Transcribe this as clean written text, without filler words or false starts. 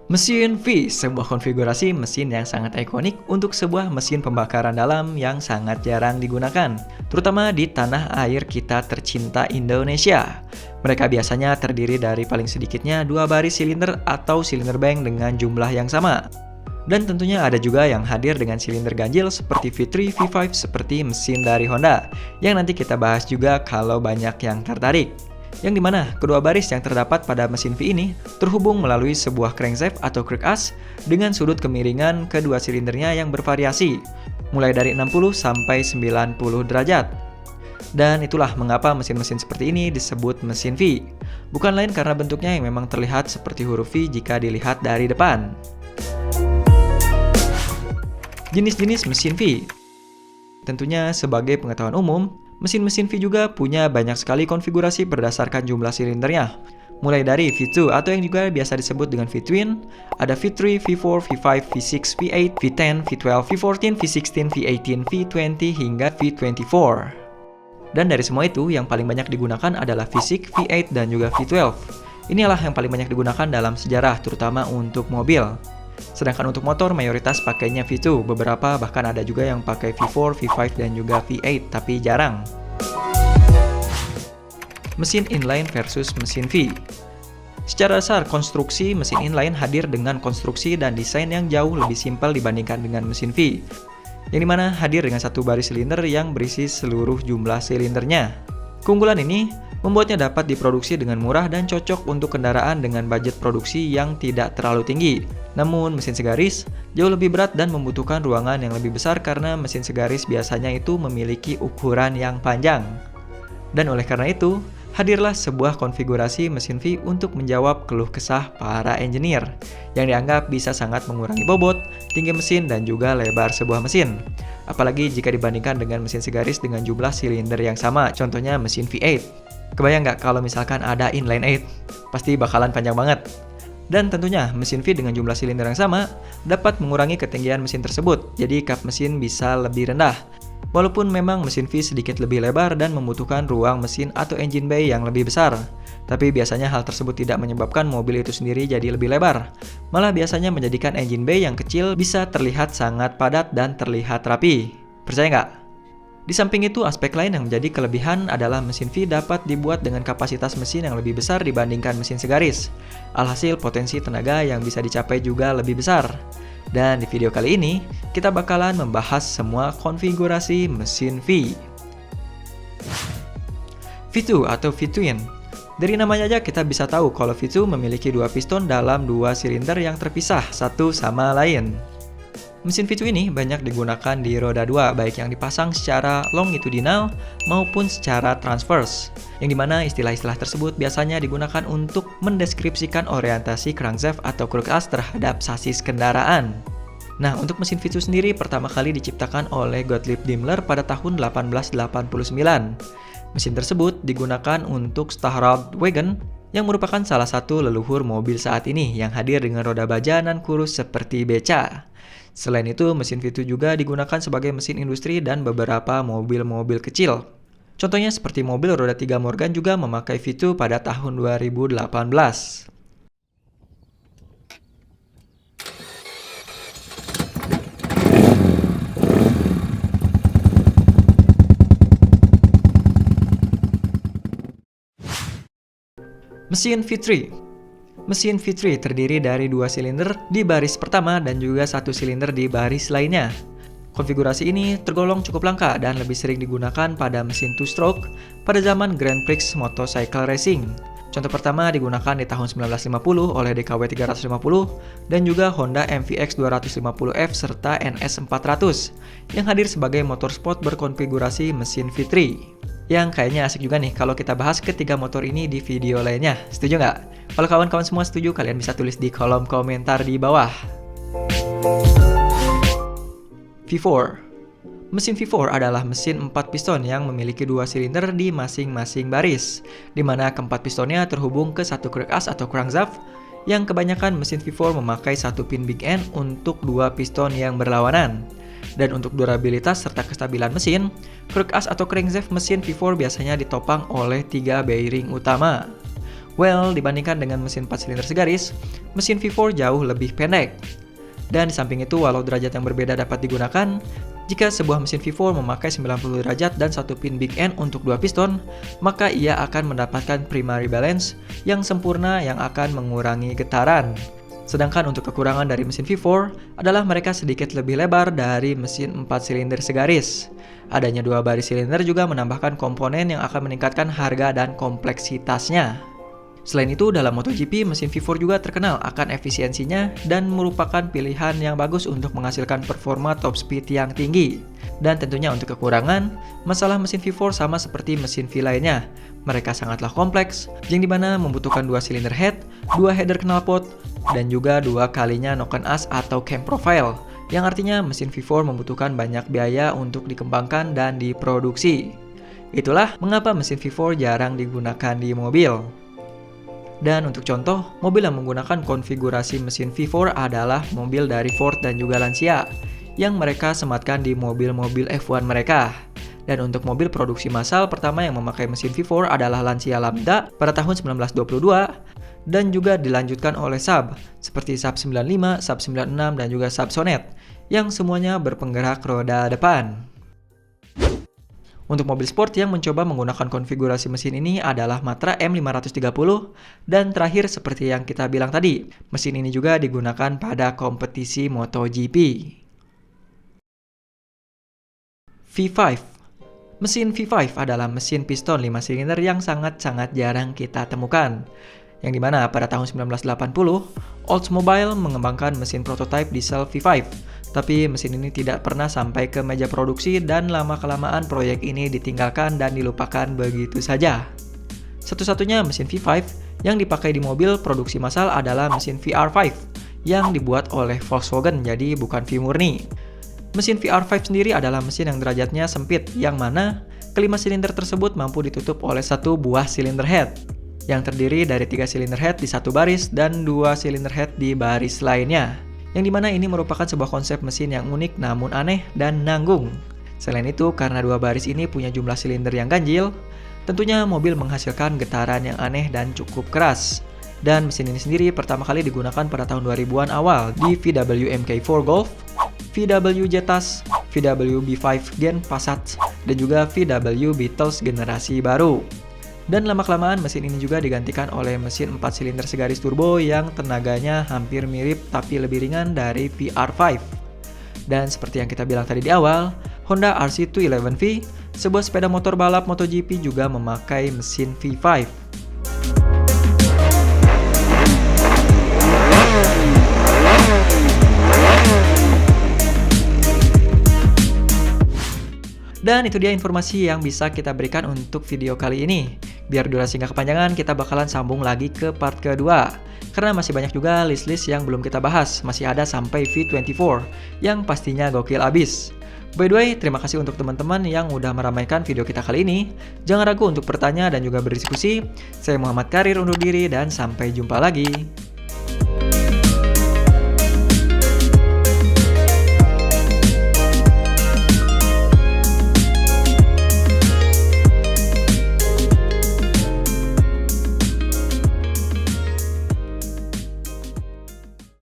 Mesin V, sebuah konfigurasi mesin yang sangat ikonik untuk sebuah mesin pembakaran dalam yang sangat jarang digunakan, terutama di tanah air kita tercinta Indonesia. Mereka biasanya terdiri dari paling sedikitnya 2 baris silinder atau silinder bank dengan jumlah yang sama. Dan tentunya ada juga yang hadir dengan silinder ganjil seperti V3, V5 seperti mesin dari Honda, yang nanti kita bahas juga kalau banyak yang tertarik. Yang dimana kedua baris yang terdapat pada mesin V ini terhubung melalui sebuah crankshaft atau crook as dengan sudut kemiringan kedua silindernya yang bervariasi, mulai dari 60 sampai 90 derajat. Dan itulah mengapa mesin-mesin seperti ini disebut mesin V. Bukan lain karena bentuknya yang memang terlihat seperti huruf V jika dilihat dari depan. Jenis-jenis mesin V. Tentunya sebagai pengetahuan umum, mesin-mesin V juga punya banyak sekali konfigurasi berdasarkan jumlah silindernya. Mulai dari V2 atau yang juga biasa disebut dengan V-twin, ada V3, V4, V5, V6, V8, V10, V12, V14, V16, V18, V20 hingga V24. Dan dari semua itu, yang paling banyak digunakan adalah V6, V8, dan juga V12. Inilah yang paling banyak digunakan dalam sejarah, terutama untuk mobil. Sedangkan untuk motor mayoritas pakainya V2, beberapa bahkan ada juga yang pakai V4, V5 dan juga V8 tapi jarang. Mesin inline versus mesin V. Secara dasar konstruksi mesin inline hadir dengan konstruksi dan desain yang jauh lebih simpel dibandingkan dengan mesin V, yang dimana hadir dengan satu baris silinder yang berisi seluruh jumlah silindernya. Keunggulan ini membuatnya dapat diproduksi dengan murah dan cocok untuk kendaraan dengan budget produksi yang tidak terlalu tinggi. Namun, mesin segaris jauh lebih berat dan membutuhkan ruangan yang lebih besar karena mesin segaris biasanya itu memiliki ukuran yang panjang. Dan oleh karena itu, hadirlah sebuah konfigurasi mesin V untuk menjawab keluh kesah para engineer, yang dianggap bisa sangat mengurangi bobot, tinggi mesin, dan juga lebar sebuah mesin. Apalagi jika dibandingkan dengan mesin segaris dengan jumlah silinder yang sama, contohnya mesin V8. Kebayang nggak kalau misalkan ada inline 8? Pasti bakalan panjang banget. Dan tentunya mesin V dengan jumlah silinder yang sama dapat mengurangi ketinggian mesin tersebut, jadi kap mesin bisa lebih rendah. Walaupun memang mesin V sedikit lebih lebar dan membutuhkan ruang mesin atau engine bay yang lebih besar, tapi biasanya hal tersebut tidak menyebabkan mobil itu sendiri jadi lebih lebar. Malah biasanya menjadikan engine bay yang kecil bisa terlihat sangat padat dan terlihat rapi. Percaya nggak? Di samping itu, aspek lain yang menjadi kelebihan adalah mesin V dapat dibuat dengan kapasitas mesin yang lebih besar dibandingkan mesin segaris. Alhasil, potensi tenaga yang bisa dicapai juga lebih besar. Dan di video kali ini, kita bakalan membahas semua konfigurasi mesin V. V2 atau V-twin. Dari namanya aja kita bisa tahu kalau V2 memiliki 2 piston dalam 2 silinder yang terpisah satu sama lain. Mesin V2 ini banyak digunakan di roda 2, baik yang dipasang secara longitudinal maupun secara transverse, yang dimana istilah-istilah tersebut biasanya digunakan untuk mendeskripsikan orientasi crankshaft atau crook as terhadap sasis kendaraan. Nah, untuk mesin V2 sendiri pertama kali diciptakan oleh Gottlieb Daimler pada tahun 1889. Mesin tersebut digunakan untuk Stahlradswagen, yang merupakan salah satu leluhur mobil saat ini yang hadir dengan roda baja nan kurus seperti beca. Selain itu, mesin V2 juga digunakan sebagai mesin industri dan beberapa mobil-mobil kecil. Contohnya seperti mobil roda 3 Morgan juga memakai V2 pada tahun 2018. Mesin V3. Mesin V3 terdiri dari 2 silinder di baris pertama dan juga 1 silinder di baris lainnya. Konfigurasi ini tergolong cukup langka dan lebih sering digunakan pada mesin 2-stroke pada zaman Grand Prix Motorcycle Racing. Contoh pertama digunakan di tahun 1950 oleh DKW 350 dan juga Honda MVX 250F serta NS 400 yang hadir sebagai motorsport berkonfigurasi mesin V3. Yang kayaknya asik juga nih kalau kita bahas ketiga motor ini di video lainnya. Setuju nggak? Kalau kawan-kawan semua setuju, kalian bisa tulis di kolom komentar di bawah. V4. Mesin V4 adalah mesin 4 piston yang memiliki 2 silinder di masing-masing baris, di mana keempat pistonnya terhubung ke satu crook as atau crankshaft, yang kebanyakan mesin V4 memakai satu pin big end untuk 2 piston yang berlawanan. Dan untuk durabilitas serta kestabilan mesin, crook as atau crankshaft mesin V4 biasanya ditopang oleh 3 bearing utama. Well, dibandingkan dengan mesin 4 silinder segaris, mesin V4 jauh lebih pendek. Dan di samping itu, walau derajat yang berbeda dapat digunakan, jika sebuah mesin V4 memakai 90 derajat dan satu pin big end untuk 2 piston, maka ia akan mendapatkan primary balance yang sempurna yang akan mengurangi getaran. Sedangkan untuk kekurangan dari mesin V4 adalah mereka sedikit lebih lebar dari mesin 4 silinder segaris. Adanya 2 baris silinder juga menambahkan komponen yang akan meningkatkan harga dan kompleksitasnya. Selain itu, dalam MotoGP, mesin V4 juga terkenal akan efisiensinya dan merupakan pilihan yang bagus untuk menghasilkan performa top speed yang tinggi. Dan tentunya untuk kekurangan, masalah mesin V4 sama seperti mesin V lainnya. Mereka sangatlah kompleks, yang dimana membutuhkan 2 silinder head, 2 header knalpot, dan juga 2 kalinya noken as atau cam profile, yang artinya mesin V4 membutuhkan banyak biaya untuk dikembangkan dan diproduksi. Itulah mengapa mesin V4 jarang digunakan di mobil. Dan untuk contoh, mobil yang menggunakan konfigurasi mesin V4 adalah mobil dari Ford dan juga Lancia, yang mereka sematkan di mobil-mobil F1 mereka. Dan untuk mobil produksi massal pertama yang memakai mesin V4 adalah Lancia Lambda pada tahun 1922, dan juga dilanjutkan oleh Saab, seperti Saab 95, Saab 96, dan juga Saab Sonnet, yang semuanya berpenggerak roda depan. Untuk mobil sport yang mencoba menggunakan konfigurasi mesin ini adalah Matra M530, dan terakhir seperti yang kita bilang tadi, mesin ini juga digunakan pada kompetisi MotoGP. V5. Mesin V5 adalah mesin piston 5 silinder yang sangat-sangat jarang kita temukan. Yang dimana pada tahun 1980, Oldsmobile mengembangkan mesin prototipe diesel V5, tapi mesin ini tidak pernah sampai ke meja produksi dan lama-kelamaan proyek ini ditinggalkan dan dilupakan begitu saja. Satu-satunya mesin V5 yang dipakai di mobil produksi massal adalah mesin VR5 yang dibuat oleh Volkswagen, jadi bukan V murni. Mesin VR5 sendiri adalah mesin yang derajatnya sempit, yang mana kelima silinder tersebut mampu ditutup oleh satu buah silinder head, yang terdiri dari 3 silinder head di satu baris dan 2 silinder head di baris lainnya. Yang dimana ini merupakan sebuah konsep mesin yang unik namun aneh dan nanggung. Selain itu, karena 2 baris ini punya jumlah silinder yang ganjil, tentunya mobil menghasilkan getaran yang aneh dan cukup keras. Dan mesin ini sendiri pertama kali digunakan pada tahun 2000-an awal di VW MK4 Golf, VW Jettas, VW B5 Gen Passat, dan juga VW Beetles generasi baru. Dan lama-kelamaan mesin ini juga digantikan oleh mesin 4 silinder segaris turbo yang tenaganya hampir mirip tapi lebih ringan dari VR5. Dan seperti yang kita bilang tadi di awal, Honda RC211V, sebuah sepeda motor balap MotoGP, juga memakai mesin V5. Dan itu dia informasi yang bisa kita berikan untuk video kali ini. Biar durasi nggak kepanjangan, kita bakalan sambung lagi ke part kedua. Karena masih banyak juga list-list yang belum kita bahas. Masih ada sampai V24, yang pastinya gokil abis. By the way, terima kasih untuk teman-teman yang udah meramaikan video kita kali ini. Jangan ragu untuk bertanya dan juga berdiskusi. Saya Muhammad Karir undur diri dan sampai jumpa lagi.